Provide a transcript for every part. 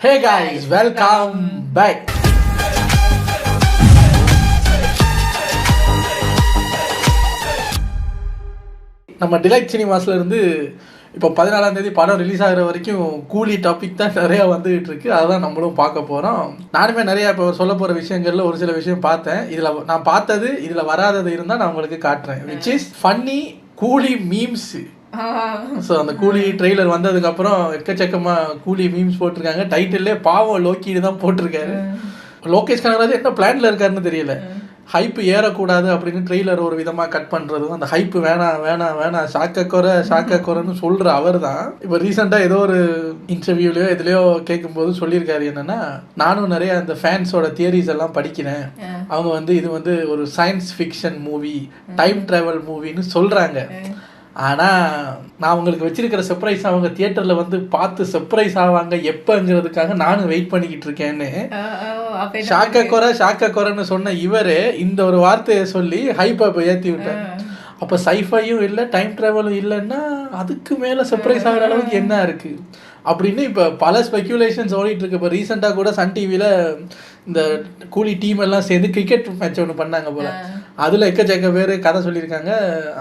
Hey guys, welcome back. நம்ம delight சினிமாஸ்ல இருந்து இப்போ 14ஆம் தேதி படம் ரிலீஸ் ஆகிற வரைக்கும் கூலி டாபிக் தான் நிறையா வந்துகிட்டு இருக்கு. அதான் நம்மளும் பார்க்க போகிறோம். நானுமே நிறையா இப்போ சொல்ல போகிற விஷயங்கள்ல ஒரு சில விஷயம் பார்த்தேன். இதில் நான் பார்த்தது இதில் வராதது இருந்தால் நான் உங்களுக்கு காட்டுறேன். விச் இஸ் ஃபன்னி கூலி மீம்ஸ். ஸோ அந்த கூலி ட்ரெய்லர் வந்ததுக்கப்புறம் எக்கச்சக்கமாக கூலி மீம்ஸ் போட்டிருக்காங்க. டைட்டில்லே பாவம் லோக்கின்னு தான் போட்டிருக்காரு. லோகேஷ் கனகராஜ் என்ன பிளான்ல இருக்காருன்னு தெரியல. ஹைப்பு ஏறக்கூடாது அப்படின்னு ட்ரெய்லர் ஒரு விதமாக கட் பண்ணுறதும், அந்த ஹைப்பு வேணாம் ஷாக்க குறைன்னு சொல்கிற அவர் தான் இப்போ ரீசெண்டாக ஏதோ ஒரு இன்டர்வியூலையோ எதுலையோ கேட்கும்போது சொல்லியிருக்காரு என்னென்னா, நானும் நிறைய அந்த ஃபேன்ஸோட தியரிஸ் எல்லாம் படிக்கிறேன். அவங்க இது ஒரு science fiction movie, time travel மூவின்னு சொல்கிறாங்க. ஆனால் நான் அவங்களுக்கு வச்சிருக்கிற சர்ப்ரைஸ் அவங்க தியேட்டரில் பார்த்து சர்ப்ரைஸ் ஆவாங்க எப்போங்கிறதுக்காக நானும் வெயிட் பண்ணிக்கிட்டு இருக்கேன்னு ஷாக்க குறைன்னு சொன்ன இவர் இந்த ஒரு வார்த்தையை சொல்லி ஹைப்பை ஏற்றி விட்டார். அப்போ சைஃபையும் இல்லை, டைம் ட்ராவலும் இல்லைன்னா அதுக்கு மேலே சர்ப்ரைஸ் ஆகிற அளவுக்கு என்ன இருக்குது அப்படின்னு இப்போ பல ஸ்பெக்குலேஷன்ஸ் ஓடிட்டு இருக்கு. இப்போ ரீசெண்டாக கூட சன் டிவியில் இந்த கூலி டீம் எல்லாம் சேர்ந்து கிரிக்கெட் மேட்ச் ஒன்று பண்ணாங்க போல். அதில் எக்கச்சக்க பேர் கதை சொல்லியிருக்காங்க.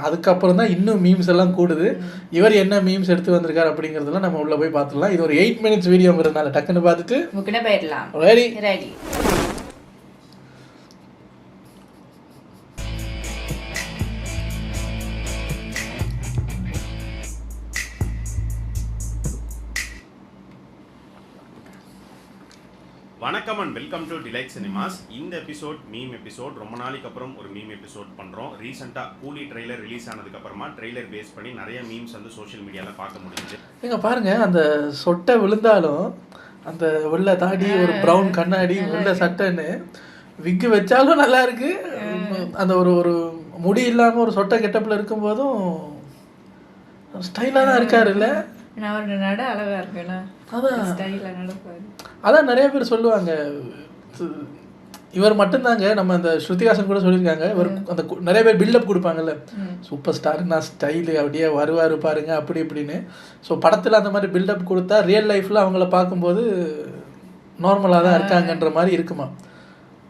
அதுக்கப்புறம் தான் இன்னும் மீம்ஸ் எல்லாம் கூடுது. இவர் என்ன மீம்ஸ் எடுத்து வந்திருக்காரு அப்படிங்கிறதெல்லாம் நம்ம உள்ளே போய் பார்த்துடலாம். இது ஒரு 8 minutes வீடியோங்கிறதுனால டக்குன்னு பார்த்துட்டு போயிடலாம். ரெடி. வணக்கம் and welcome to delight cinemas. இந்த எபிசோட் மீம் எபிசோட். ரொம்ப நாளைக்கு அப்புறம் ஒரு மீம் எபிசோட் பண்ணுறோம். ரீசெண்டாக கூலி ட்ரெய்லர் ரிலீஸ் ஆனதுக்கப்புறமா ட்ரெய்லர் பேஸ் பண்ணி நிறைய மீம்ஸ் சோஷியல் மீடியாவில் பார்க்க முடிஞ்சுது. நீங்கள் பாருங்கள், அந்த சொட்டை விழுந்தாலும் அந்த வெள்ளை தாடி, ஒரு ப்ரௌன் கண்ணாடி, வெள்ளை சட்டைன்னு விக்கு வச்சாலும் நல்லா இருக்கு. அந்த ஒரு முடி இல்லாமல் ஒரு சொட்டை கெட்டப்பில் இருக்கும்போதும் ஸ்டைலாக தான் இருக்காரு. இல்லை அழகா இருக்குண்ணா. அதான் நிறைய பேர் சொல்லுவாங்க. இவர் மட்டும்தாங்க, நம்ம அந்த ஸ்ருதிஹாசன் கூட சொல்லியிருக்காங்க, இவர் அந்த நிறைய பேர் பில்டப் கொடுப்பாங்கல்ல, சூப்பர் ஸ்டாருன்னா ஸ்டைலு அப்படியே வருவார் பாருங்க அப்படி இப்படின்னு. ஸோ படத்தில் அந்த மாதிரி பில்டப் கொடுத்தா ரியல் லைஃப்பில் அவங்கள பார்க்கும்போது நார்மலாக தான் இருக்காங்கன்ற மாதிரி இருக்குமா.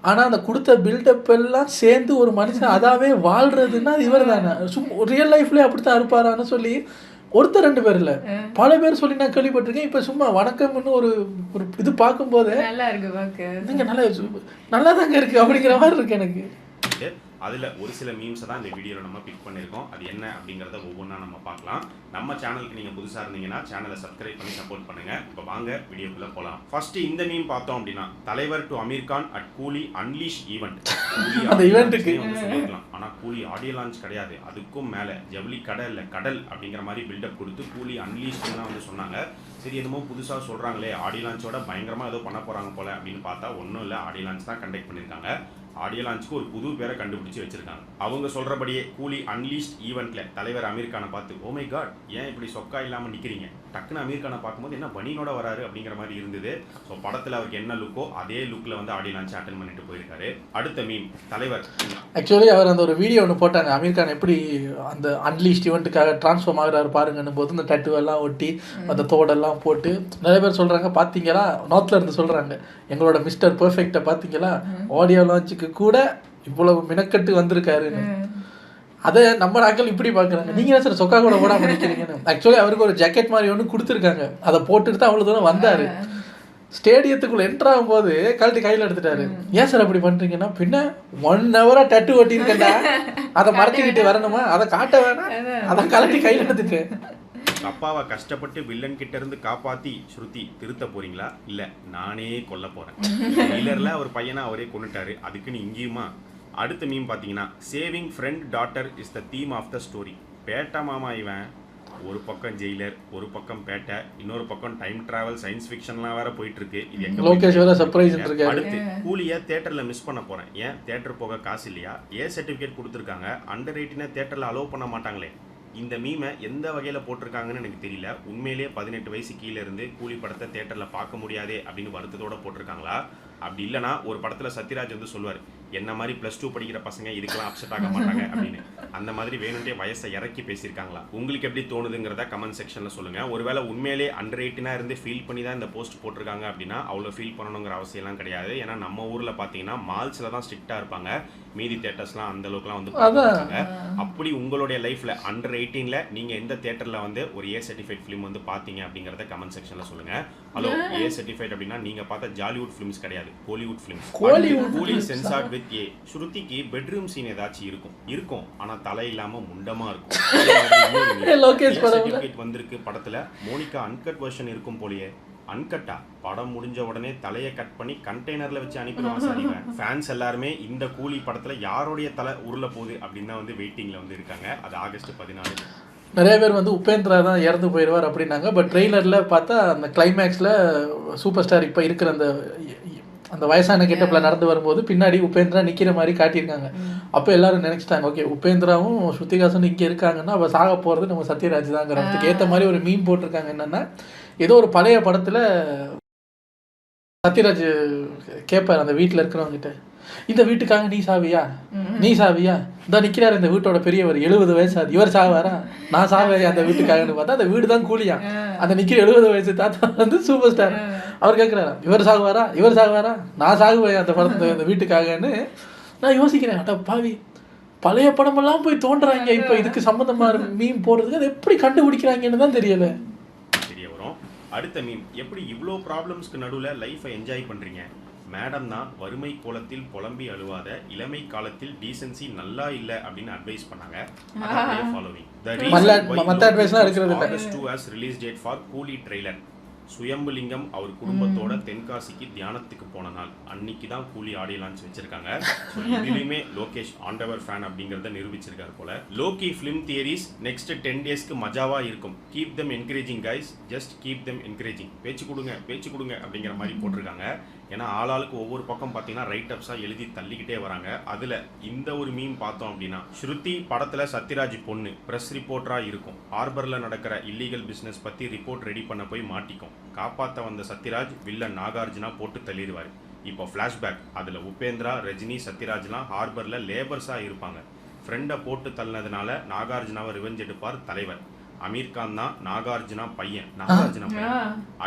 ஆனால் அந்த கொடுத்த பில்டப் எல்லாம் சேர்ந்து ஒரு மனுஷன் அதாவே வாழ்கிறதுன்னா இவர் தானே. ரியல் லைஃப்லேயே அப்படி தான் இருப்பாரான்னு சொல்லி ஒருத்தர் 2 பேர் இல்லை, பல பேர் சொல்லி நான் கேள்விப்பட்டிருக்கேன். இப்போ சும்மா வணக்கம்னு ஒரு இது பார்க்கும்போது நல்லா இருக்கு, நீங்கள் நல்லா தாங்க இருக்குது அப்படிங்கிற மாதிரி இருக்கு எனக்கு. அதில் ஒரு சில மீம்ஸை தான் இந்த வீடியோவில் நம்ம பிக் பண்ணியிருக்கோம். அது என்ன அப்படிங்கிறத ஒவ்வொன்றா நம்ம பார்க்கலாம். நம்ம சேனலுக்கு நீங்கள் புதுசாக இருந்தீங்கன்னா சேனலை சப்ஸ்கிரைப் பண்ணி சப்போர்ட் பண்ணுங்கள். இப்போ வாங்க வீடியோக்குள்ளே போகலாம். ஃபர்ஸ்ட் இந்த மீம் பார்த்தோம் அப்படின்னா, தலைவர் டு அமீர் கான் அட் கூலி அன்லீஷ் ஈவெண்ட். அந்த ஈவெண்ட்டுக்கு சொல்லிக்கலாம், ஆனால் கூலி ஆடியோ லான்ச் கிடையாது, அதுக்கும் மேலே ஜவுளி கடை இல்லை கடல் அப்படிங்கிற மாதிரி பில்டப் கொடுத்து கூலி அன்லீஷ்னு தான் சொன்னாங்க. சரி, என்னமோ புதுசாக சொல்கிறாங்களே, ஆடியோ லான்ச்சோட பயங்கரமாக ஏதோ பண்ண போகிறாங்க போல அப்படின்னு பார்த்தா ஒன்றும் இல்லை, ஆடியோ லான்ச் தான் கண்டக்ட் பண்ணியிருக்காங்க. ஆடியோ லான்ச்சுக்கு ஒரு புது பேரை கண்டுபிடிச்சி வச்சிருக்காங்க. அவங்க சொல்றபடியே கூலி அன்லீஸ்ட் ஈவெண்ட்ல தலைவர் அமீர் கானை பார்த்து, ஓ மை காட், ஏன் இப்படி சொக்கா இல்லாமல் நிற்கிறீங்க, டக்குன்னு அமீர் கானை பார்க்கும்போது என்ன பனியனோட வராரு அப்படிங்கிற மாதிரி இருந்தது. ஸோ படத்தில் அவருக்கு என்ன லுக்கோ அதே லுக்கில் ஆடியோ லான்ச் அட்டன் பண்ணிட்டு போயிருக்காரு. அடுத்த மீம் தலைவர். ஆக்சுவலி அவர் அந்த ஒரு வீடியோ ஒன்று போட்டாங்க, அமீர் கான் எப்படி அந்த அன்லீஸ்ட் ஈவெண்ட்டுக்காக டிரான்ஸ்ஃபார்ம் ஆகிறாரு பாருங்கன்னும் போது இந்த டட்டு எல்லாம் ஒட்டி அந்த தோடெல்லாம் போட்டு நிறைய பேர் சொல்கிறாங்க, பார்த்தீங்களா, நார்த்ல இருந்து சொல்கிறாங்க, எங்களோட மிஸ்டர் பெர்ஃபெக்டை பார்த்தீங்களா, ஆடியோ லான்ச்சுக்கு கூட இவ்வளவு மினக்கட்டு வந்திருக்காருன்னு. அதை நம்ம நாட்கள் இப்படி பார்க்குறாங்க, நீங்கள் சார் சொக்கா கூட போடாமல் நிற்கிறீங்கன்னு. ஆக்சுவலி அவருக்கு ஒரு ஜாக்கெட் மாதிரி ஒன்று கொடுத்துருக்காங்க, அதை போட்டுட்டு தான் அவ்வளோ தூரம் வந்தார். ஸ்டேடியத்துக்குள்ளே என்ட்ரு ஆகும்போது கழட்டி கையில் எடுத்துட்டாரு. ஏன் சார் அப்படி பண்ணுறீங்கன்னா, பின்ன 1 hour டட்டு ஒட்டியிருக்கேன்டா, அதை மறைச்சிக்கிட்டு வரணுமா, அதை காட்ட வேணாம், அதை கழட்டி கையில் எடுத்துட்டேன். அப்பாவை கஷ்டப்பட்டு வில்லன் கிட்ட இருந்து காப்பாத்தி ஸ்ருதி திருத்த போறீங்களா, இல்ல நானே கொல்ல போறேன். ட்ரெய்லர்ல ஒரு பையனை அவரே கொண்டுட்டாரு, அதுக்குன்னு இங்கேயுமா. அடுத்த மீம் பார்த்தீங்கன்னா, saving friend daughter is the theme of the story. பேட்டா மாமா இவன், ஒரு பக்கம் ஜெயிலர், ஒரு பக்கம் பேட்டை, இன்னொரு பக்கம் டைம் டிராவல் சயின்ஸ் ஃபிக்ஷன்லாம் வேற போயிட்டு இருக்கு. அடுத்து கூலியை தியேட்டர்ல மிஸ் பண்ண போறேன். ஏன் தியேட்டர் போக காசு இல்லையா? சர்டிஃபிகேட் கொடுத்துருக்காங்க, அண்டர் 18 தியேட்டர்ல அலோவ் பண்ண மாட்டாங்களே. இந்த மீமை எந்த வகையில் போட்டிருக்காங்கன்னு எனக்கு தெரியல. உண்மையிலேயே 18 வயசு கீழே இருந்து கூலி படத்தை தேட்டரில் பார்க்க முடியாதே அப்படின்னு வருத்தத்தோடு போட்டிருக்காங்களா? அப்படி இல்லைனா ஒரு படத்தில் சத்யராஜ் சொல்லுவார், என்ன மாதிரி +2 படிக்கிற பசங்க இதுக்கெல்லாம் அப்செட் ஆக மாட்டாங்க அப்படின்னு. அந்த மாதிரி வேணும்ட்டே வயசை இறக்கி பேசியிருக்காங்களா? உங்களுக்கு எப்படி தோணுதுங்கிறத கமெண்ட் செக்ஷனில் சொல்லுங்கள். ஒருவேளை உண்மையிலே அண்டர் 18 இருந்து ஃபீல் பண்ணி தான் இந்த போஸ்ட் போட்டிருக்காங்க அப்படின்னா அவ்வளோ ஃபீல் பண்ணணுங்கிற அவசியம்லாம் கிடையாது. ஏன்னா நம்ம ஊரில் பார்த்தீங்கன்னா மால்ஸில் தான் ஸ்ட்ரிக்டாக இருப்பாங்க, மீதி தேட்டர்ஸ்லாம் அந்த அளவுக்குலாம் வந்து பார்ப்பாங்க. அப்படி உங்களுடைய லைஃப்பில் அண்டர் 18ல் நீங்கள் எந்த தேட்டரில் வந்து ஒரு A சர்டிஃபைட் ஃபிலிம் வந்து பார்த்தீங்க அப்படிங்கிறத கமெண்ட் செக்ஷனில் சொல்லுங்கள். ஹலோ, A சர்டிஃபைட் அப்படின்னா நீங்கள் பார்த்த ஜாலிவுட் ஃபிலிம்ஸ் கிடையாது, Kollywood films. Coolie censored with A. ஸ்ருதிக்கு பெட்ரூம் சீன் ஏதாச்சும் இருக்கும், ஆனால் தலை இல்லாமல் முண்டமாக இருக்கும். லோகேஷ் சர்டிஃபிகேட் வந்திருக்கு படத்தில். மோனிகா அன்கட் வெர்ஷன் இருக்கும் போலயே. அன்கட்டா? படம் முடிஞ்ச உடனே தலையை கட் பண்ணி கண்டெய்னர்ல வச்சு அனுப்பிடுவான் சார் இவன். ஃபேன்ஸ் எல்லாருமே இந்த கூலி படத்துல யாருடைய தலை உருள போகுது அப்படின்னு தான் வந்து வெயிட்டிங்ல வந்து இருக்காங்க. அது ஆகஸ்ட் 14. நிறைய பேர் வந்து உபேந்திரா தான் இறந்து போயிடுவார் அப்படின்னாங்க. பட் ட்ரெய்லரில் பார்த்தா அந்த கிளைமேக்ஸில் சூப்பர் ஸ்டார் இப்போ இருக்கிற அந்த வயசான கெட்டப்பில் நடந்து வரும்போது பின்னாடி உபேந்திரா நிற்கிற மாதிரி காட்டியிருக்காங்க. அப்போ எல்லாரும் நினச்சிட்டாங்க, ஓகே உபேந்திராவும் ஸ்ருதிஹாசனும் இங்கே இருக்காங்கன்னா அப்போ சாக போகிறது நம்ம சத்யராஜ் தாங்கிறதுக்கு ஏற்ற மாதிரி ஒரு மீம் போட்டிருக்காங்க. என்னென்னா, ஏதோ ஒரு பழைய படத்தில் சத்யராஜ் கேட்பார் அந்த வீட்டில் இருக்கிறவங்கிட்ட, இந்த வீட்டுக்காக நீ சாவியா இந்த நிற்கிறார் இந்த வீட்டோட பெரியவர் 70 வயசாது, இவர் சாவாரா? நான் சாவேன் அந்த வீட்டுக்காகன்னு பார்த்தா அந்த வீடு தான் கூலியா. அந்த நிற்கிற 70 வயசு தாத்தா வந்து சூப்பர் ஸ்டார். அவர் கேட்குறாரா, இவர் சாகுவாரா? நான் சாகுவேன் அந்த படத்தை அந்த வீட்டுக்காகன்னு. நான் யோசிக்கிறேன், அட பாவி, பழைய படமெல்லாம் போய் தோன்றாங்க இப்போ இதுக்கு சம்மந்தமாக மீம் போடுறதுக்கு. அதை எப்படி கண்டுபிடிக்கிறாங்கன்னு தான் தெரியல. தெரிய வரும். அடுத்த மீம், எப்படி இவ்வளோ ப்ராப்ளம்ஸ்க்கு நடுவில் லைஃப்பை என்ஜாய் பண்ணுறீங்க? மேடம் தான் வறுமை கோலத்தில் புலம்பி அழுவாத, இளமை காலத்தில் டீசென்சி நல்லா இல்லை அப்படின்னு அட்வைஸ் பண்ணாங்க. ஃபாலோவிங் மற்ற அட்வைஸ்லாம் இருக்கிறது இல்லை. August 2 as release date for கூலி ட்ரெய்லர். சுயம்புலிங்கம் அவர் குடும்பத்தோட தென்காசிக்கு தியானத்துக்கு போன நாள் அன்னைக்கு தான் கூலி ஆடியோ லான்ச் வச்சிருக்காங்க. இதுலயுமே லோகேஷ் ஆண்டவர் ஃபேன் அப்படிங்கறத நிரூபிச்சிருக்காரு போல. லோகி ஃபிலிம் தியரிஸ் நெக்ஸ்ட் 10 டேஸ்க்கு மஜாவா இருக்கும். Keep them encouraging guys, just keep them encouraging. பேச்சு கொடுங்க அப்படிங்கிற மாதிரி போட்டிருக்காங்க. ஏன்னா ஆளாளுக்கு ஒவ்வொரு பக்கம் பார்த்தீங்கன்னா ரைட் அப்ஸாக எழுதி தள்ளிக்கிட்டே வராங்க. அதில் இந்த ஒரு மீம் பார்த்தோம் அப்படின்னா, ஸ்ருதி படத்தில் சத்யராஜ் பொண்ணு ப்ரெஸ் ரிப்போர்ட்டராக இருக்கும். ஹார்பரில் நடக்கிற இல்லீகல் பிஸ்னஸ் பற்றி ரிப்போர்ட் ரெடி பண்ண போய் மாட்டிக்கும். காப்பாற்ற வந்த சத்யராஜ் வில்லன் நாகார்ஜுனா போட்டு தள்ளிடுவார். இப்போ ஃப்ளாஷ்பேக், அதில் உபேந்திரா, ரஜினி, சத்யராஜ்லாம் ஹார்பரில் லேபர்ஸாக இருப்பாங்க. ஃப்ரெண்டை போட்டு தள்ளினதுனால நாகார்ஜுனாவை ரிவெஞ்ச் எடுப்பார் தலைவர். அமீர் கான் தான் நாகார்ஜுனா பையன்.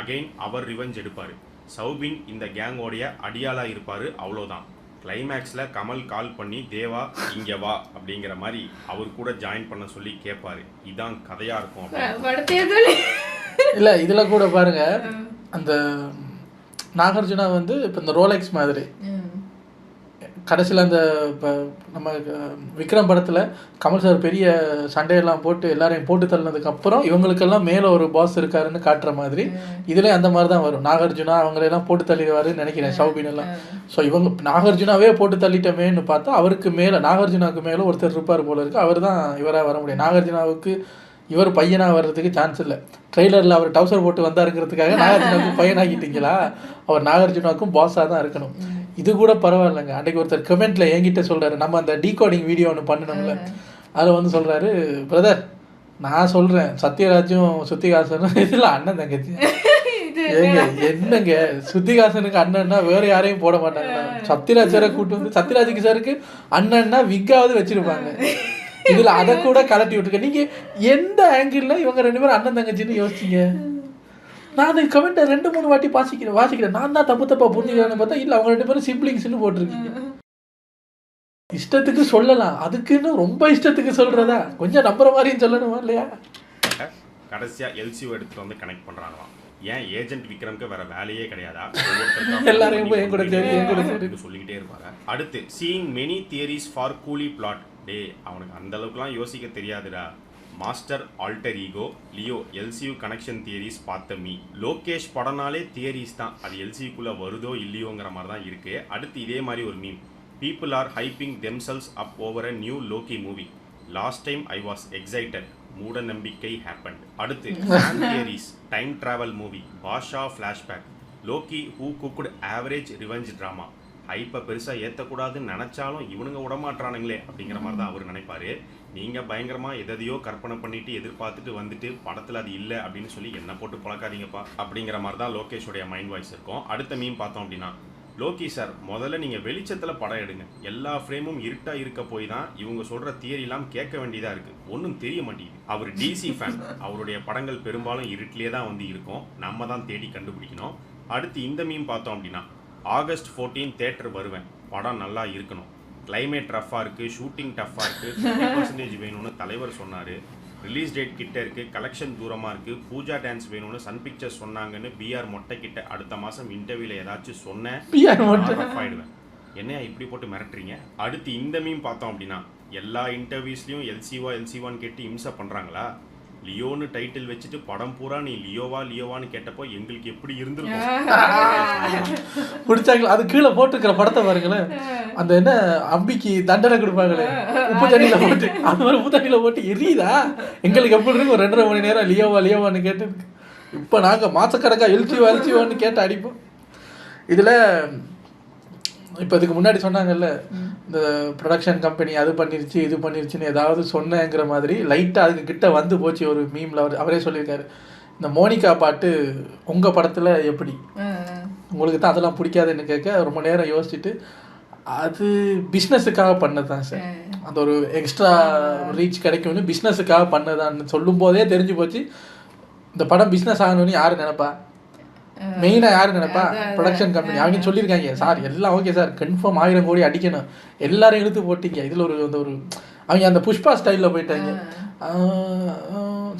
அகைன் அவர் ரிவெஞ்ச் எடுப்பார். சௌபின் இந்த கேங்கோடைய அடியாளா இருப்பாரு. அவ்வளோதான். கிளைமேக்ஸில் கமல் கால் பண்ணி தேவா இங்கே வா அப்படிங்கிற மாதிரி அவர் கூட ஜாயின் பண்ண சொல்லி கேட்பாரு. இதான் கதையா இருக்கும். இல்லை இதில் கூட பாருங்க, அந்த நாகார்ஜுனா வந்து இப்போ இந்த ரோலெக்ஸ் மாதிரி கடைசியில் அந்த இப்போ நம்ம விக்ரம் படத்தில் கமல் சார் பெரிய சண்டையெல்லாம் போட்டு எல்லாரையும் போட்டு தள்ளினதுக்கப்புறம் இவங்களுக்கெல்லாம் மேலே ஒரு பாஸ் இருக்காருன்னு காட்டுற மாதிரி இதில் அந்த மாதிரி தான் வரும். நாகார்ஜுனா அவங்களெல்லாம் போட்டு தள்ளிடுவாருன்னு நினைக்கிறேன், சௌபின் எல்லாம். ஸோ இவங்க நாகார்ஜுனாவே போட்டு தள்ளிட்டமேன்னு பார்த்தா அவருக்கு மேலே நாகார்ஜுனாவுக்கு மேலே ஒருத்தர் இருப்பார் போல இருக்குது. அவர் தான் இவராக வர முடியும். நாகார்ஜுனாவுக்கு இவர் பையனாக வர்றதுக்கு சான்ஸ் இல்லை. ட்ரெய்லரில் அவர் டவுசர் போட்டு வந்தாருங்கிறதுக்காக நாகார்ஜுனாவுக்கும் பையனாகிட்டீங்களா? அவர் நாகார்ஜுனாவுக்கும் பாஸாக தான் இருக்கணும். இது கூட பரவாயில்லைங்க. அன்றைக்கி ஒருத்தர் கமெண்ட்ல என்கிட்ட சொல்கிறாரு, நம்ம அந்த டீகோடிங் வீடியோ ஒன்று பண்ணணும்ல, அதில் வந்து சொல்கிறாரு, பிரதர் நான் சொல்கிறேன் சத்யராஜும் ஸ்ருதிஹாசனும் இதில் அண்ணன் தங்கச்சி. ஏங்க என்னங்க, ஸ்ருதிஹாசனுக்கு அண்ணன்னா வேற யாரையும் போட மாட்டாங்களா? சத்யராஜ் சாரை கூட்டு வந்து சத்யராஜுக்கு சாருக்கு அண்ணன்னா விக்காவது வச்சிருப்பாங்க. இதில் அதை கூட கலட்டி விட்டுருக்க. நீங்கள் எந்த ஆங்கிளில் இவங்க 2 பேரும் அண்ணன் தங்கச்சின்னு யோசிச்சிங்க? நான் அந்த கமெண்ட்டை 2-3 வாட்டி வாசிக்கிறேன். நான் தான் தப்பா புரிஞ்சுக்கிறேன்னு பார்த்தா இல்லை, அவங்க 2 பேரும் சிப்ளிங்ஸ்னு போட்டிருக்கீங்க. இஷ்டத்துக்கு சொல்லலாம், அதுக்குன்னு ரொம்ப இஷ்டத்துக்கு சொல்றதா? கொஞ்சம் நம்புற மாதிரியும் சொல்லணுமா இல்லையா? கடைசியாக எல்சிஓ எடுத்துட்டு வந்து கனெக்ட் பண்ணுறாங்களாம். ஏன் ஏஜென்ட் விக்ரம்க்கு வேற வேலையே கிடையாதா? எல்லாரையும் என் கூட சொல்லிக்கிட்டே இருப்பாங்க. அடுத்து seeing many theories for Coolie plot. டே அவனுக்கு அந்த அளவுக்குலாம் யோசிக்க தெரியாதுடா. Master alter ego Leo LCU connection theories பார்த்த மீ. லோகேஷ் படம்னாலே தியரிஸ் தான், அது எல்சியூக்குள்ளே வருதோ இல்லையோங்கிற மாதிரி தான் இருக்குது. அடுத்து இதே மாதிரி ஒரு meme, people are hyping themselves up over a new Loki movie. Last time I was excited, மூட நம்பிக்கை ஹேப்பன்ட். அடுத்து fan theories, time travel movie, Baasha flashback, Loki who cooked average revenge drama. ஹைப்பை பெருசாக ஏற்றக்கூடாதுன்னு நினச்சாலும் இவனுங்க விடமாட்டானுங்களே அப்படிங்கிற மாதிரி தான் அவர் நினைப்பார். நீங்கள் பயங்கரமாக எதையோ கற்பனை பண்ணிட்டு எதிர்பார்த்துட்டு வந்துட்டு படத்தில் அது இல்லை அப்படின்னு சொல்லி என்ன போட்டு பழக்காதீங்கப்பா அப்படிங்கிற மாதிரி தான் லோகேஷோடைய மைண்ட் வாய்ஸ் இருக்கும். அடுத்த மீம் பார்த்தோம் அப்படின்னா, லோகி சார், முதல்ல நீங்கள் வெளிச்சத்தில் படம் எடுங்க. எல்லா ஃப்ரேமும் இருட்டாக இருக்க போய் தான் இவங்க சொல்கிற தியரிலாம் கேட்க வேண்டியதாக இருக்குது. ஒன்றும் தெரிய மாட்டேங்குது. அவர் டிசி ஃபேன், அவருடைய படங்கள் பெரும்பாலும் இருட்டிலே தான் வந்து இருக்கும். நம்ம தான் தேடி கண்டுபிடிக்கணும். அடுத்து இந்த மீம் பார்த்தோம் அப்படின்னா, August 14 தேட்டர் வருவேன், படம் நல்லா இருக்கணும், கிளைமேட் ரஃபாக இருக்குது, ஷூட்டிங் டஃப்பாக இருக்குது, 50% வேணும்னு தலைவர் சொன்னார், ரிலீஸ் டேட் கிட்ட இருக்குது, கலெக்ஷன் தூரமாக இருக்குது, பூஜா டான்ஸ் வேணும்னு சன் பிக்சர்ஸ் சொன்னாங்கன்னு பிஆர் மொட்டை கிட்ட அடுத்த மாதம் இன்டர்வியூவில் ஏதாச்சும் சொன்னேன், ஆயிடுவேன். என்ன இப்படி போட்டு மிரட்டுறீங்க? அடுத்து இந்த மீம் பார்த்தோம் அப்படின்னா, எல்லா இன்டர்வியூஸ்லையும் எல்சிவான்னு கேட்டு இம்சை பண்ணுறாங்களா? லியோன்னு டைட்டில் வச்சுட்டு படம் பூரா நீ லியோவான்னு கேட்டப்போ எங்களுக்கு எப்படி இருந்திருக்கும்? பிடிச்சாங்களா? அது கீழே போட்டுருக்கிற படத்தை பாருங்களேன். அந்த என்ன அம்பிக்கு தண்டனை கொடுப்பாங்களே உப்பு தண்ணியில போட்டு, அந்த மாதிரி உப்பு தண்ணியில போட்டு எரியுதா? எங்களுக்கு எப்படி இருக்கு? ஒரு 2.5 மணி நேரம் லியோவான்னு கேட்டு இப்போ நாங்கள் மாசக்கணக்கா எல்சிவான்னு கேட்டு அடிப்போம். இதில் இப்போ இதுக்கு முன்னாடி சொன்னாங்கல்ல, இந்த ப்ரொடக்ஷன் கம்பெனி அது பண்ணிருச்சு இது பண்ணிருச்சுன்னு ஏதாவது சொன்னேங்கிற மாதிரி லைட்டாக அதுக்கு கிட்ட வந்து போச்சு. ஒரு மீமில் அவரே சொல்லியிருக்காரு, இந்த மோனிகா பாட்டு உங்கள் படத்தில் எப்படி, உங்களுக்கு தான் அதெல்லாம் பிடிக்காதுன்னு கேட்க ரொம்ப நேரம் யோசிச்சுட்டு, அது பிஸ்னஸுக்காக பண்ணது தான் சார், அந்த ஒரு எக்ஸ்ட்ரா ரீச் கிடைக்கும்னு பிஸ்னஸுக்காக பண்ணதான்னு சொல்லும் போதே தெரிஞ்சு போச்சு. இந்த படம் பிஸ்னஸ் ஆகணும்னு யார் நினைப்பா? மெயினாக யார் நினைப்பா? Production company. அவங்க சொல்லியிருக்காங்க, சார் எல்லாம் ஓகே சார், கன்ஃபார்ம் 1000 கோடி அடிக்கணும், எல்லாரும் இழுத்து போட்டிங்க. இதில் ஒரு அவங்க அந்த புஷ்பா ஸ்டைலில் போயிட்டாங்க.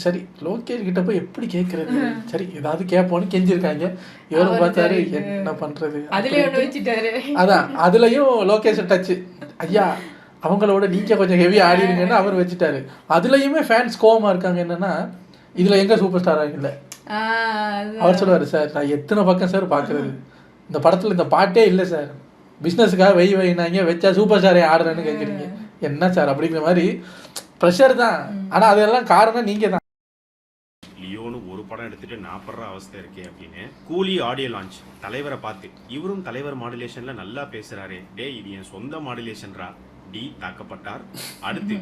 சரி லோகேஷ் கிட்ட போய் எப்படி கேட்கறது, சரி ஏதாவது கேட்போன்னு கெஞ்சிருக்காங்க. இவரும் பார்த்தாரு என்ன பண்ணுறது, அதான் அதுலேயும் லோகேஷ் டச்சு, ஐயா அவங்களோட நீங்கள் கொஞ்சம் ஹெவியாக ஆடிடுங்கன்னு அவர் வச்சுட்டாரு. அதுலேயுமே ஃபேன்ஸ் கோவமாக இருக்காங்க. என்னென்னா இதில் எங்கே சூப்பர் ஸ்டாராக இல்லை. அவர் சொல்லுவார், சார் நான் எத்தனை பக்கம் சார் பார்க்குறது, இந்த படத்தில் இந்த பாட்டே இல்லை சார், பிஸ்னஸுக்காக வைனாங்க, வச்சா சூப்பர் ஸ்டாரே ஆடுறேன்னு கேட்குறீங்க, என்ன சார் அப்படிங்கிற மாதிரி ப்ரெஷர் தான். ஆனால் அதெல்லாம் காரணம் நீங்கள் தான். லியோன்னு ஒரு படம் எடுத்துட்டு நான் படுற அவஸ்தை இருக்கே அப்படின்னு. கூலி ஆடியோ லான்ச், தலைவரை பார்த்து இவரும் தலைவர் மாடுலேஷன்ல நல்லா பேசுறாரே, டே இது என் சொந்த மாடுலேஷன்ரா, டி தாக்கப்பட்டார். அடுத்து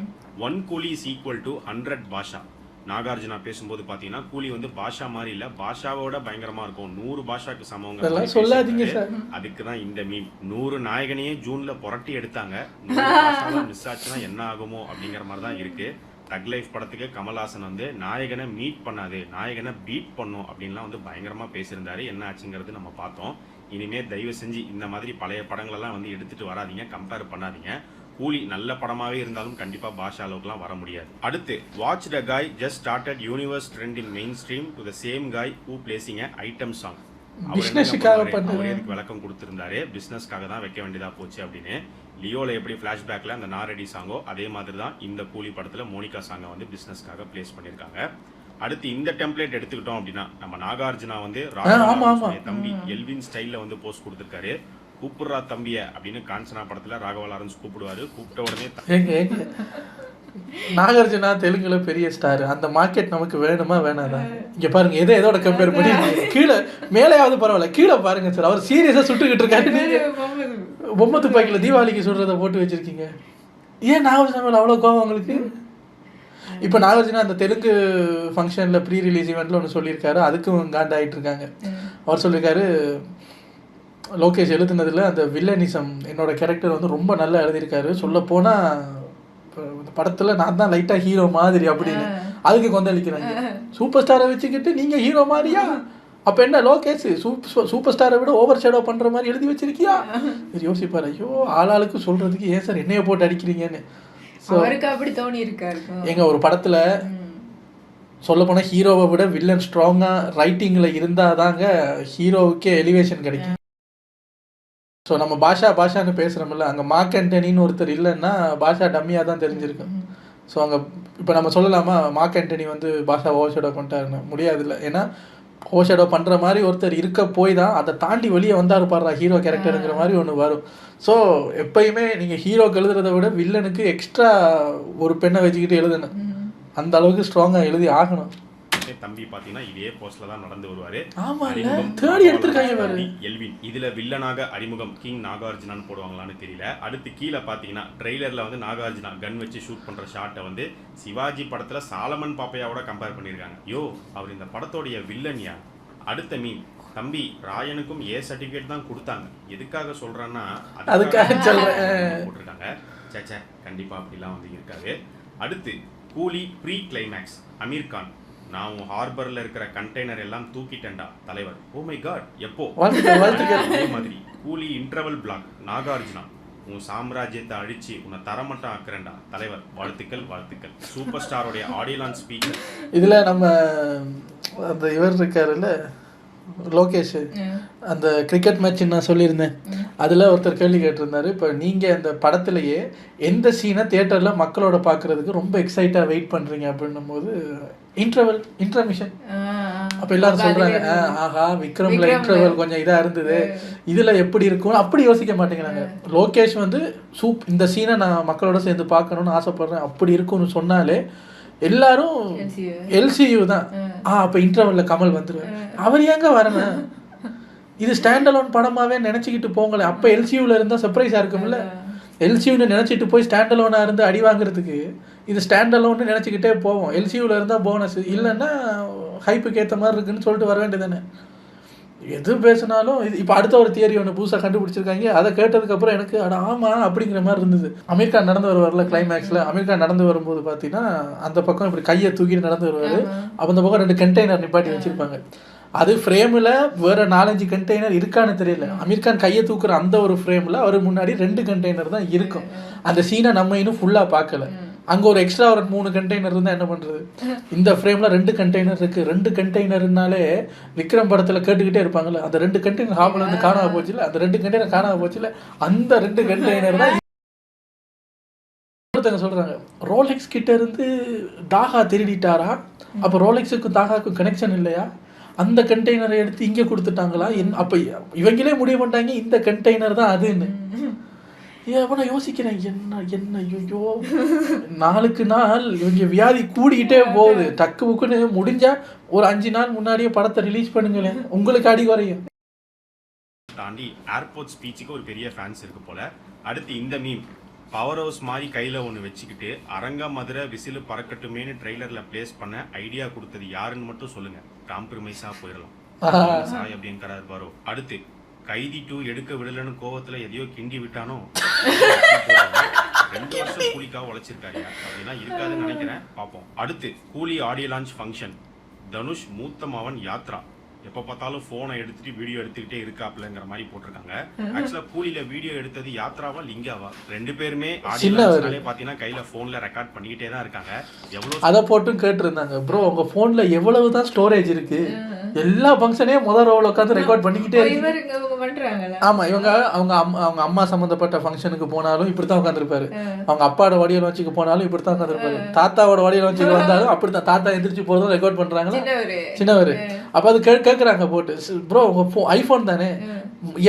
1 கூலி இஸ் ஈக்குவல் டு 100 பாஷா. நாகார்ஜுனா பேசும்போது பார்த்தீங்கன்னா கூலி வந்து பாஷா மாதிரி இல்லை, பாஷாவோட பயங்கரமா இருக்கும், 100 பாஷாக்கு சமவங்க சொல்லாதீங்க சார். அதுக்கு தான் இந்த மீம். 100 நாயகனையே ஜூன்ல புரட்டி எடுத்தாங்க, மிஸ் ஆச்சுன்னா என்ன ஆகுமோ அப்படிங்கிற மாதிரி தான் இருக்கு. தக் லைஃப் படத்துக்கு கமல்ஹாசன் வந்து நாயகனை மீட் பண்ணாது, நாயகனை பீட் பண்ணும் அப்படின்லாம் வந்து பயங்கரமா பேசியிருந்தாரு. என்ன ஆச்சுங்கிறது நம்ம பார்த்தோம். இனிமே தயவு செஞ்சு இந்த மாதிரி பழைய படங்களெல்லாம் வந்து எடுத்துட்டு வராதிங்க, கம்பேர் பண்ணாதீங்க. கூலி நல்ல படமாவே இருந்தாலும் கண்டிப்பா பாஷா அளவுக்குலாம் வர முடியாது. அடுத்து, வாட்ச் த காய் just started universe trend in main stream to the same காய் ஹூ பிளேசிங் ஐட்டம் சாங். அவரே இதுக்கு விளக்கம் கொடுத்திருந்தாரு, பிசினஸ்க்காக தான் வைக்க வேண்டியதா போச்சு அப்படின்னு. லியோல எப்படி பிளாஷ்பேக்ல அந்த நாரடி சாங்கோ அதே மாதிரி தான் இந்த கூலி படத்துல மோனிகா சாங்கை வந்து பிசினஸ்க்காக பிளேஸ் பண்ணியிருக்காங்க. அடுத்து இந்த டெம்ப்ளேட் எடுத்துக்கிட்டோம் அப்படின்னா, நம்ம நாகார்ஜுனா வந்து தம்பி எல்வின் ஸ்டைல்ல வந்து போஸ்ட் கொடுத்திருக்காரு. கூப்பிடுறா தம்பிய அப்படின்னு காஞ்சனா படத்துல ராகவா லாரன்ஸ் கூப்பிடுவாரு. கூப்பிட்ட உடனே நாகார்ஜுனா தெலுங்குல பெரிய ஸ்டார், அந்த மார்க்கெட் நமக்கு வேணுமா வேணாதான்? இங்க பாருங்க, எதோட கம்பேர் பண்ணி கீழே மேலேயாவது பரவாயில்ல, கீழே பாருங்க சார், அவர் சீரியஸா சுட்டுக்கிட்டு இருக்காரு. நீங்க பொம்மை துப்பாக்கில தீபாவளிக்கு சுடுறத போட்டு வச்சிருக்கீங்க. ஏன் நாகார்ஜுனா மேல அவ்வளோ கோவம் உங்களுக்கு? இப்போ நாகார்ஜுனா அந்த தெலுங்கு ஃபங்க்ஷனில் ப்ரீ ரிலீஸ் ஈவெண்ட்டில் ஒன்று சொல்லியிருக்காரு, அதுக்கும் காண்டாகிட்டு இருக்காங்க. அவர் சொல்லியிருக்காரு, லோகேஷ் எழுதுனதில் அந்த வில்லனிசம் என்னோட கேரக்டர் வந்து ரொம்ப நல்லா எழுதியிருக்காரு, சொல்லப்போனால் இந்த படத்தில் நான் தான் லைட்டாக ஹீரோ மாதிரி அப்படின்னு. அதுக்கு கொந்தளிக்கிறாங்க. சூப்பர் ஸ்டாரை வச்சுக்கிட்டு நீங்கள் ஹீரோ மாதிரியா? அப்போ என்ன லோகேஷ் சூப்பர் ஸ்டாரை விட ஓவர் ஷேடோ பண்ணுற மாதிரி எழுதி வச்சிருக்கியா? யோசிப்பார், ஐயோ ஆளாளுக்கு சொல்கிறதுக்கு ஏன் சார் என்னைய போட்டு அடிக்கிறீங்கன்னு. அப்படி தோணி இருக்காரு. எங்க ஒரு படத்துல சொல்ல போனா ஹீரோவை விட வில்லன் ஸ்ட்ராங்கா ரைட்டிங்ல இருந்தாதாங்க ஹீரோவுக்கே எலிவேஷன் கிடைக்கும். ஸோ நம்ம பாஷான்னு பேசுறோம்ல, அங்க மார்க் ஆண்டனின்னு ஒருத்தர் இல்லைன்னா பாஷா டம்மியா தான் தெரிஞ்சிருக்கும். ஸோ அங்க இப்போ நம்ம சொல்லலாமா மார்க் ஆண்டனி வந்து பாஷா ஓவர் ஷேடோ பண்ணிட்டாருன்னு? முடியாது இல்லை. ஏன்னா ஓவர் ஷேடோ பண்ற மாதிரி ஒருத்தர் இருக்க போய் தான் அதை தாண்டி வெளியே வந்தாரு பாடுறா ஹீரோ கேரக்டருங்கிற மாதிரி ஒன்று வரும். ஸோ எப்பயுமே நீங்கள் ஹீரோக்கு எழுதுறதை விட வில்லனுக்கு எக்ஸ்ட்ரா ஒரு பெண்ணை வச்சுக்கிட்டு எழுதணும், அந்த அளவுக்கு ஸ்ட்ராங்காக எழுதி ஆகணும். தம்பி பாத்தீங்கன்னா இதே போஸ்ட்ல தான் நடந்து வருவாரு. எல்வின் இதுல வில்லனாக அறிமுகம் கிங் நாகார்ஜுனான்னு போடுவாங்களான்னு தெரியல. அடுத்து கீழே பாத்தீங்கன்னா ட்ரெய்லர்ல வந்து நாகார்ஜுனா கன் வச்சு ஷூட் பண்ற ஷாட்டை வந்து சிவாஜி படத்துல சாலமன் பாப்பையாவோட கம்பேர் பண்ணிருக்காங்க. யோ அவர் இந்த படத்தோடைய வில்லன்யா. அடுத்த மீன் தம்பி ராயனுக்கும் ஏ சர்டிஃபிகேட் தான் கொடுத்தாங்க. எதுக்காக சொல்றேன்னா அதுக்காக சொல்றேன் போட்டிருக்காங்க. சேச்சே கண்டிப்பா அப்படிலாம் வந்து இருக்காது. அடுத்து கூலி ப்ரீ கிளைமேக்ஸ். அமீர் கான், நான் உன் ஹார்பர்ல இருக்கிற கண்டெய்னர் எல்லாம் தூக்கிட்டேன்டா தலைவர். ஓ மை காட், எப்போ? அதே மாதிரி கூலி இன்டர்வல் பிளாக். நாகார்ஜுனா, உன் சாம்ராஜ்யத்தை அழிச்சு உன்னை தரமட்டம் ஆக்குறேன்டா தலைவர். வாழ்த்துக்கள் வாழ்த்துக்கள். சூப்பர் ஸ்டாரோடைய ஆடியோ லான்ச் ஸ்பீச். இதுல நம்ம அந்த இவர் இருக்காருல்ல லோகேஷ், அந்த கிரிக்கெட் மேட்ச் நான் சொல்லியிருந்தேன், அதில் ஒருத்தர் கேள்வி கேட்டிருந்தாரு, இப்போ நீங்கள் அந்த படத்துலையே எந்த சீனை தியேட்டரில் மக்களோட பார்க்குறதுக்கு ரொம்ப எக்ஸைட்டாக வெயிட் பண்ணுறீங்க அப்படின்னும் போது இன்டர்மிஷன். அப்போ எல்லாரும் சொல்கிறாங்க, ஆஹா விக்ரமில் இன்டர்வல் கொஞ்சம் இதாக இருந்தது, இதில் எப்படி இருக்கும் அப்படி யோசிக்க மாட்டேங்கிறாங்க. லோகேஷ் வந்து இந்த சீனை நான் மக்களோட சேர்ந்து பார்க்கணுன்னு ஆசைப்பட்றேன் அப்படி இருக்கும்னு சொன்னாலே எல்லாரும் எல்சியூ தான். அப்போ இன்டர்வல்ல கமல் வந்துருவேன். அவர் ஏங்க வரணும்? இது ஸ்டாண்ட் அலோன் படமாவே நினைச்சுக்கிட்டு போங்களே. அப்போ எல்சியூவில் இருந்தால் சர்ப்ரைஸாக இருக்கும்ல. எல்சியூன்னு நினச்சிட்டு போய் ஸ்டாண்ட் அலோனாக இருந்து அடி வாங்குறதுக்கு இது ஸ்டாண்ட் அலோன்னு நினச்சிக்கிட்டே போவோம். எல்சியூவில் இருந்தால் போனஸ், இல்லைன்னா ஹைப்புக்கு ஏற்ற மாதிரி இருக்குன்னு சொல்லிட்டு வர வேண்டியதானே. எது பேசினாலும் இது இப்போ அடுத்த ஒரு தியரி ஒன்று புதுசாக கண்டுபிடிச்சிருக்காங்க. அதை கேட்டதுக்கப்புறம் எனக்கு ஆமாம் அப்படிங்கிற மாதிரி இருந்தது. அமீர் கான் நடந்து வருவார்ல கிளைமேக்ஸில், அமீர் கான் நடந்து வரும்போது பார்த்தீங்கன்னா அந்த பக்கம் இப்படி கையை தூக்கிட்டு நடந்து வருவார். அப்போ அந்த பக்கம் 2 கண்டெய்னர் நிப்பாட்டி வச்சுருப்பாங்க. அது ஃப்ரேமில் வேறு 4-5 கண்டெய்னர் இருக்கான்னு தெரியல. அமீர் கான் கையை தூக்குற அந்த ஒரு ஃப்ரேமில் அவர் முன்னாடி 2 கண்டெய்னர் தான் இருக்கும். அந்த சீனை நம்ம இன்னும் ஃபுல்லாக பார்க்கல. அங்கே ஒரு எக்ஸ்ட்ரா ஒரு 3 கண்டெய்னர் இருந்தால் என்ன பண்ணுறது? இந்த ஃப்ரேமில் 2 கண்டெய்னர் இருக்குது. 2 கண்டெய்னர்னாலே விக்ரம் படத்தில் கேட்டுக்கிட்டே இருப்பாங்கல்ல, அந்த 2 கண்டெய்னர் ஹாப்பில் இருந்து காணாமல் போச்சுல, அந்த 2 கண்டெய்னர் காணாமல் போச்சுல, அந்த 2 கண்டெய்னர் தான். ஒருத்தங்க சொல்கிறாங்க ரோலெக்ஸ் கிட்ட இருந்து தாகா திருடிட்டாரா, அப்போ ரோலெக்ஸுக்கும் தாகாக்கும் கனெக்ஷன் இல்லையா, அந்த கண்டெய்னரை எடுத்து இங்கே கொடுத்துட்டாங்களா, அப்போ இவங்களே முடிவு பண்ணிட்டாங்க இந்த கண்டெய்னர் தான் அதுன்னு. எவனை யோசிக்கிறேன், என்ன ஐயோ நாளுக்கு நாள் இவங்க வியாதி கூடிக்கிட்டே போகுது. டக்கு புக்குன்னு முடிஞ்சா ஒரு 5 நாள் முன்னாடியே படத்தை ரிலீஸ் பண்ணுங்களேன், உங்களுக்கு அடி குறையும். தாண்டி ஏர்போர்ட் ஸ்பீச்சுக்கு ஒரு பெரிய ஃபேன்ஸ் இருக்கு போல. அடுத்து இந்த மீம், பவர் ஹவுஸ் மாதிரி கையில் ஒன்று வச்சுக்கிட்டு அரங்க மதுரை விசிலு பறக்கட்டுமேனு ட்ரெய்லரில் பிளேஸ் பண்ண ஐடியா கொடுத்தது யாருன்னு மட்டும் சொல்லுங்க, காம்ப்ரமைஸாக போயிடலாம் சாய் அப்படிங்கிறார் பாரோ. அடுத்து கைதி 2 எடுக்க விடலன்னு கோவத்துல எதையோ கிண்டி விட்டானோ 2 வருஷம் கூலிக்காக உழைச்சிருக்காரு அப்படின்னா இருக்காதுன்னு நினைக்கிறேன், பார்ப்போம். அடுத்து கூலி ஆடியோ லான்ச் ஃபங்க்ஷன். தனுஷ் மூத்த மகன் யாத்ரா எப்போ பார்த்தாலும் ஃபோனை எடுத்துட்டு வீடியோ எடுத்துக்கிட்டே இருக்காப்லங்கிற மாதிரி போட்டிருக்காங்க. ஆக்சுவலா கூலியில வீடியோ எடுத்தது யாத்ராவா லிங்காவா? 2 பேருமே ஆடியோலே பார்த்தீங்கன்னா கையில ஃபோன்ல ரெக்கார்ட் பண்ணிக்கிட்டே தான் இருக்காங்க. எவ்வளோ அதை போட்டும் கேட்டிருந்தாங்க, ப்ரோ உங்க ஃபோன்ல எவ்வளவு தான் ஸ்டோரேஜ் இருக்கு, எல்லா ஃபங்க்ஷனையும் முதல் ரோவில் உட்காந்து ரெக்கார்ட் பண்ணிக்கிட்டே இருக்கு. ஆமா, அவங்க அம்மா சம்மந்தப்பட்ட ஃபங்க்ஷனுக்கு போனாலும் இப்படி தான் உட்காந்துருப்பாரு, அவங்க அப்பாவோட வடிவல் வச்சுக்கு போனாலும் இப்படி தான் உட்காந்துருப்பாரு, தாத்தாவோட வடிவல் வச்சுக்கு வந்தாலும் அப்படித்தான், தாத்தா எந்திரிச்சு போறதும் ரெக்கார்ட் பண்றாங்களா சின்னவர். அப்ப அது கேட்கறாங்க போட்டு, ப்ரோ உங்க ஐபோன் தானே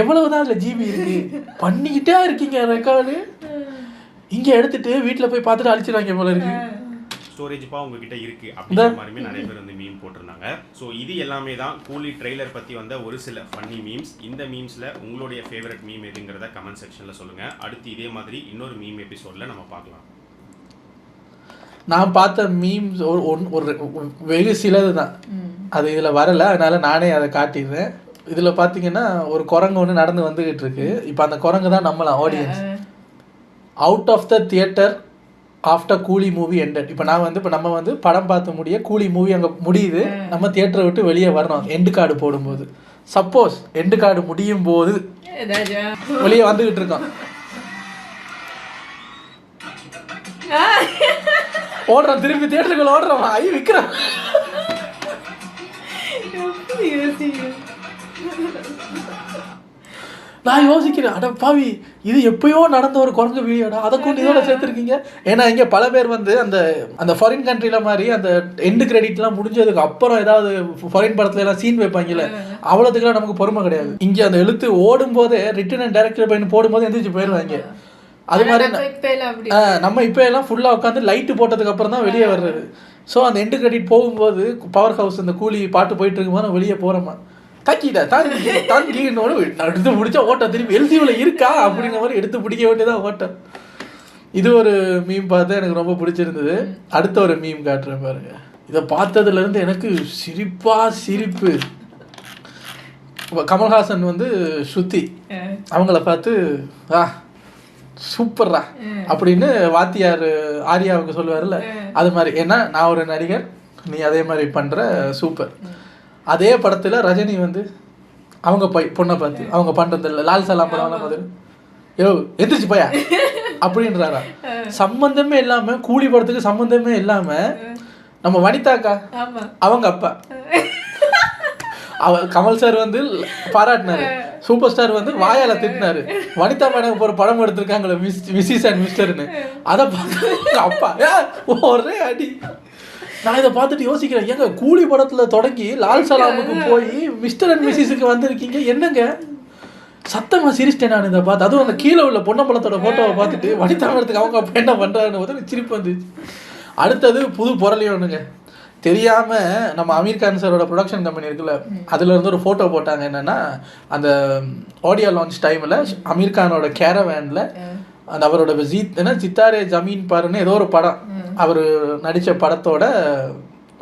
எவ்வளவுதான் அதுல ஜிபி இருக்கு, பண்ணிக்கிட்டே இருக்கீங்க ரெக்கார்டு, இங்க எடுத்துட்டு வீட்டுல போய் பார்த்துட்டு அழிச்சிருவாங்க போல இருக்கு, ஸ்டோரேஜ்ப்பா உங்ககிட்ட இருக்கு அப்படிங்கிற மாதிரிமே நிறைய பேர் வந்து மீம் போட்டிருந்தாங்க. ஸோ இது எல்லாமே தான் கூலி ட்ரெய்லர் பற்றி வந்த ஒரு சில ஃபன்னி மீம்ஸ். இந்த மீம்ஸில் உங்களுடைய ஃபேவரட் மீம் எதுங்கிறத கமெண்ட் செக்ஷனில் சொல்லுங்கள். அடுத்து இதே மாதிரி இன்னொரு மீம் எபிசோடில் நம்ம பார்க்கலாம். நான் பார்த்த மீம்ஸ் ஒரு வெகு சிலது தான், அது இதில் வரலை, அதனால நானே அதை காட்டிடுறேன். இதில் பார்த்தீங்கன்னா ஒரு குரங்கு ஒன்று நடந்து வந்துகிட்டு இருக்கு. இப்போ அந்த குரங்கு தான் நம்மள audience. Out of the theatre after Coolie movie ended. இப்போ நம்ம வந்து படம் பார்த்து முடிய கூலி மூவி அங்கே முடியுது, நம்ம தியேட்டரை விட்டு வெளியே வரணும் எண்டு கார்டு போடும்போது. சப்போஸ் எண்டு கார்டு முடியும் போது வெளியே வந்துகிட்டு இருக்கோம், ஓடுறோம், திரும்பி தியேட்டருக்குள்ள ஓடுறோம், ஐ விக்ரம் நான் யோசிக்கிறேன், அட பாவி இது எப்பயோ நடந்த ஒரு குரங்கு வீடியோடா, அதை கொண்டு இதோட சேர்த்துருக்கீங்க. ஏன்னா இங்கே பல பேர் வந்து அந்த ஃபாரின் கண்ட்ரியில் மாதிரி அந்த எண்டு கிரெடிட்லாம் முடிஞ்சதுக்கு அப்புறம் ஏதாவது ஃபாரின் படத்துல எல்லாம் சீன் வைப்பாங்கல்ல, அவ்வளோத்துக்குலாம் நமக்கு பொறுமை கிடையாது. இங்கே அந்த எழுத்து ஓடும் போதே ரிட்டன் அண்ட் டைரக்டர் பையன் போடும்போது எந்திரிச்சு போயிடுவாங்க. அது மாதிரி நம்ம இப்போ எல்லாம் ஃபுல்லாக உட்காந்து லைட்டு போட்டதுக்கு அப்புறம் தான் வெளியே வர்றது. ஸோ அந்த எண்டு கிரெடிட் போகும்போது பவர் ஹவுஸ் அந்த கூலி பாட்டு போயிட்டு இருக்கும்போது வெளியே போகிறோமா, தாக்கிட்டா தாங்கினோட எடுத்து பிடிச்சா ஓட்டம் திரும்பி எல்சியூவில் இருக்கா அப்படிங்கிற மாதிரி எடுத்து பிடிக்க வேண்டியதான் ஓட்டம். இது ஒரு மீம் பார்த்தா எனக்கு ரொம்ப பிடிச்சிருந்தது. அடுத்த ஒரு மீம் காட்டுறேன் பாருங்க. இதை பார்த்ததுலேருந்து எனக்கு சிரிப்பு. கமல்ஹாசன் வந்து ஸ்ருதி அவங்கள பார்த்து சூப்பர்ரா அப்படின்னு வாத்தியார் ஆர்யாவுக்கு சொல்லுவார்ல அது மாதிரி. ஏன்னா நான் ஒரு நடிகர், நீ அதே மாதிரி பண்ணுற சூப்பர். அதே படத்தில் ரஜினி வந்து அவங்க பொண்ணை பார்த்து அவங்க பண்ணுறது லால் சலாம் படம் மாதிரி யோ எந்திரிச்சு போயா அப்படின்றாரா. சம்பந்தமே இல்லாம, கூலி படத்துக்கு சம்பந்தமே இல்லாம நம்ம வனிதாக்கா அவங்க அப்பா கமல் சார் வந்து பாராட்டினாரு, சூப்பர் ஸ்டார் வந்து வாயால திட்டினாரு. வனிதா மேடம் ஒரு படம் எடுத்திருக்காங்களே மிஸ்ஸஸ் அண்ட் மிஸ்டர்னு, அதை பார்த்து அப்பா ஒரே அடி. நான் இதை பார்த்துட்டு யோசிக்கிறேன், ஏங்க கூலி படத்துல தொடங்கி லால் சலாமுக்கு போய் மிஸ்டர் அண்ட் மிஸ்ஸஸுக்கு வந்திருக்கீங்க, என்னங்க சத்தமா சிரிச்சிட்டேன் நான் இதை பார்த்து. அதுவும் அந்த கீழே உள்ள பொன்னம்பலத்தோட போட்டோவை பார்த்துட்டு வனிதா மேடத்துக்கு அவங்க அப்பா என்ன பண்றாருன்னு பார்த்து சிரிப்பு வந்துச்சு. அடுத்தது புது பொருளையும் ஒண்ணுங்க, தெரியாம நம்ம அமீர் கான் சாரோட ப்ரொடக்ஷன் கம்பெனி இருக்குல்ல, அதுல இருந்து ஒரு போட்டோ போட்டாங்க. என்னன்னா அந்த ஆடியோ லான்ச் டைம்ல அமீர் கானோட கேரவேன்ல அந்த அவரோட சித்தாரே ஜமீன் பாருன்னு ஏதோ ஒரு படம் அவர் நடிச்ச படத்தோட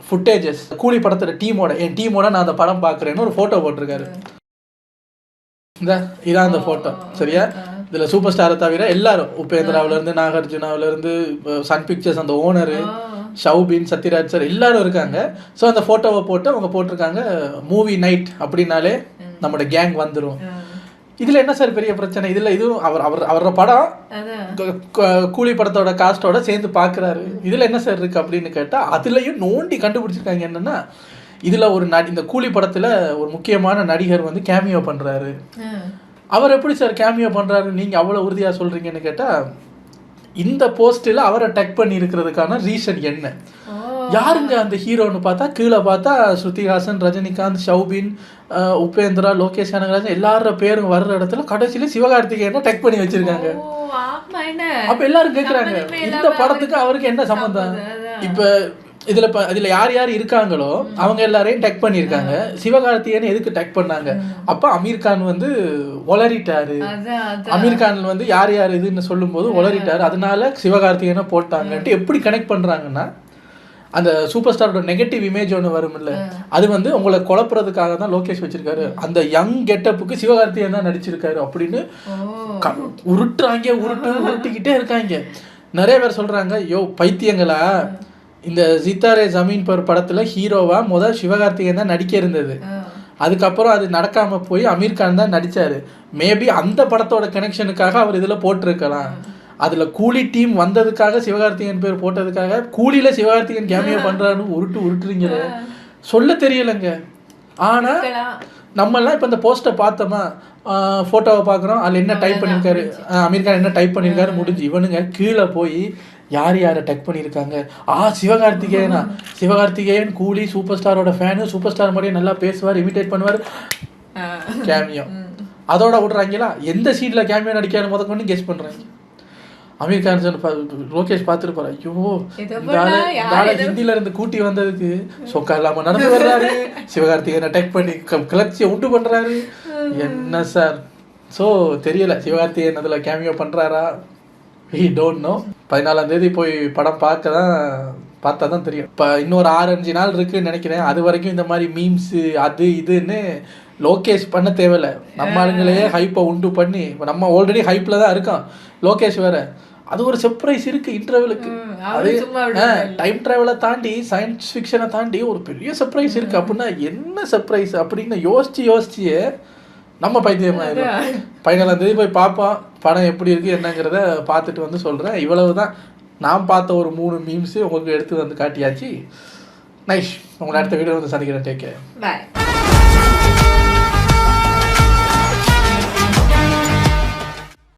ஃபுட்டேஜஸ், கூலி படத்தோட டீமோட என் டீமோட நான் அந்த படம் பார்க்குறேன்னு ஒரு ஃபோட்டோ போட்டிருக்காரு. இதான் அந்த ஃபோட்டோ சரியா. இதில் சூப்பர் ஸ்டாரை தவிர எல்லாரும், உபேந்திராவிலேருந்து நாகார்ஜுனாவிலேருந்து சன் பிக்சர்ஸ் அந்த ஓனரு ஷவுபின் சத்யராஜ் சார் எல்லாரும் இருக்காங்க. ஸோ அந்த ஃபோட்டோவை போட்டு அவங்க போட்டிருக்காங்க, மூவி நைட் அப்படின்னாலே நம்மளோட கேங் வந்துடும். இதில் என்ன சார் பெரிய பிரச்சனை? இதில் இதுவும் அவரோட படம் கூலி படத்தோட காஸ்டோட சேர்ந்து பார்க்குறாரு, இதில் என்ன சார் இருக்குது அப்படின்னு கேட்டால் அதுலேயும் நோண்டி கண்டுபிடிச்சிருக்காங்க. என்னென்னா இதில் ஒரு இந்த கூலி படத்தில் ஒரு முக்கியமான நடிகர் வந்து கேமியோ பண்ணுறாரு. அவர் எப்படி சார் கேமியோ பண்ணுறாரு நீங்கள் அவ்வளோ உறுதியாக சொல்கிறீங்கன்னு கேட்டால், இந்த போஸ்ட்டில் அவரை டேக் பண்ணி இருக்கிறதுக்கான ரீசன் என்ன, யாருங்க அந்த ஹீரோன்னு பார்த்தா கீழே பார்த்தா ஸ்ருதிஹாசன், ரஜினிகாந்த், ஷவுபின், உபேந்திரா, லோகேஷ் கனகராஜன் எல்லாரோட பேரும் வர்ற இடத்துல கடைசியில சிவகார்த்திகேயனை டேக் பண்ணி வச்சிருக்காங்க. அப்ப எல்லாரும் கேட்குறாங்க இந்த படத்துக்கு அவருக்கு என்ன சம்பந்தம்? இப்ப இதுல யார் யார் இருக்காங்களோ அவங்க எல்லாரையும் டேக் பண்ணியிருக்காங்க, சிவகார்த்திகேயனை எதுக்கு டேக் பண்ணாங்க? அப்ப அமீர் கான் வந்து ஒளறிட்டாரு, அமீர் கான் வந்து யார் யார் இதுன்னு சொல்லும் போது ஒளறிட்டாரு, அதனால சிவகார்த்திகேயனை போட்டாங்கன்ட்டு எப்படி கனெக்ட் பண்றாங்கன்னா, அந்த சூப்பர் ஸ்டாரோட நெகட்டிவ் இமேஜ் ஒன்று வரும் இல்லை, அது வந்து உங்களை குழப்புறதுக்காக தான் லோகேஷ் வச்சிருக்காரு, அந்த யங் கெட்டப்புக்கு சிவகார்த்திகேயன் தான் நடிச்சிருக்காரு அப்படின்னு உருட்டிக்கிட்டே இருக்காங்க. நிறைய பேர் சொல்றாங்க, யோ பைத்தியங்களா, இந்த சித்தாரே ஜமீன் பர் படத்துல ஹீரோவா முதல் சிவகார்த்திகேயன் தான் நடிக்க இருந்தது, அதுக்கப்புறம் அது நடக்காம போய் அமீர் கான் தான் நடிச்சாரு. மேபி அந்த படத்தோட கனெக்ஷனுக்காக அவர் இதுல போட்டிருக்கலாம். அதுல கூலி டீம் வந்ததுக்காக சிவகார்த்திகேயன் பேர் போட்டதுக்காக கூலியில சிவகார்த்திகேயன் கேமியோ பண்றான்னு உருட்டுறீங்க, சொல்ல தெரியலைங்க. ஆனா நம்மெல்லாம் இப்போ இந்த போஸ்ட்டை பார்த்தோமா, ஃபோட்டோவை பார்க்குறோம், அதில் என்ன டைப் பண்ணியிருக்காரு, அமீர் கான் என்ன டைப் பண்ணியிருக்காரு, முடிஞ்சு. இவனுங்க கீழே போய் யார் யாரை டெக் பண்ணியிருக்காங்க, சிவகார்த்திகேயனா, சிவகார்த்திகேயன் கூலி சூப்பர் ஸ்டாரோட ஃபேனு, சூப்பர் ஸ்டார் மாதிரியே நல்லா பேசுவார், இமிட்டேட் பண்ணுவார், கேமியோ. அதோட விடுறாங்களா, எந்த சீட்டில் கேமியோ நடிக்கான்னு முதற்கொண்டு கெஸ் பண்ணுறாங்க. அமீர் கான் லோகேஷ் பார்த்துருப்பாரு, ஐயோ ஹிந்தில இருந்து கூட்டி வந்ததுக்கு சொக்கா இல்லாம நடந்து வர்றாரு, சிவகார்த்திகேயனை டேக் பண்ணி கிளர்ச்சியை உண்டு பண்றாரு, என்ன சார்? ஸோ தெரியல சிவகார்த்திகேயன் அதில் கேமியோ பண்றாரா, we don't know. 14ஆம் தேதி போய் படம் பார்த்தா தான் தெரியும். இப்போ இன்னொரு 6-5 நாள் இருக்குன்னு நினைக்கிறேன். அது வரைக்கும் இந்த மாதிரி மீம்ஸு அது இதுன்னு லோகேஷ் பண்ண தேவையில்லை, நம்ம ஆளுங்களையே ஹைப்பை உண்டு பண்ணி, நம்ம ஆல்ரெடி ஹைப்பில் தான் இருக்கோம், லோகேஷ் வேற அது ஒரு சர்ப்ரைஸ் இருக்கு இன்டர்வெலுக்கு. அது டைம் டிராவலை தாண்டி சயின்ஸ் ஃபிக்ஷனை தாண்டி ஒரு பெரிய சர்ப்ரைஸ் இருக்கு. அப்படின்னா என்ன சர்ப்ரைஸ் அப்படின்னு யோசிச்சியே நம்ம பைத்தியமாயிடும். 14ஆம் தேதி போய் பார்ப்போம் படம் எப்படி இருக்கு என்னங்கிறத பார்த்துட்டு வந்து சொல்கிறேன். இவ்வளவு தான் நான் பார்த்த ஒரு 3 மீம்ஸு உங்களுக்கு எடுத்து வந்து காட்டியாச்சு. நைஸ். உங்களை அடுத்த வீடியோ வந்து சந்திக்கிறேன். Take care. பாய்.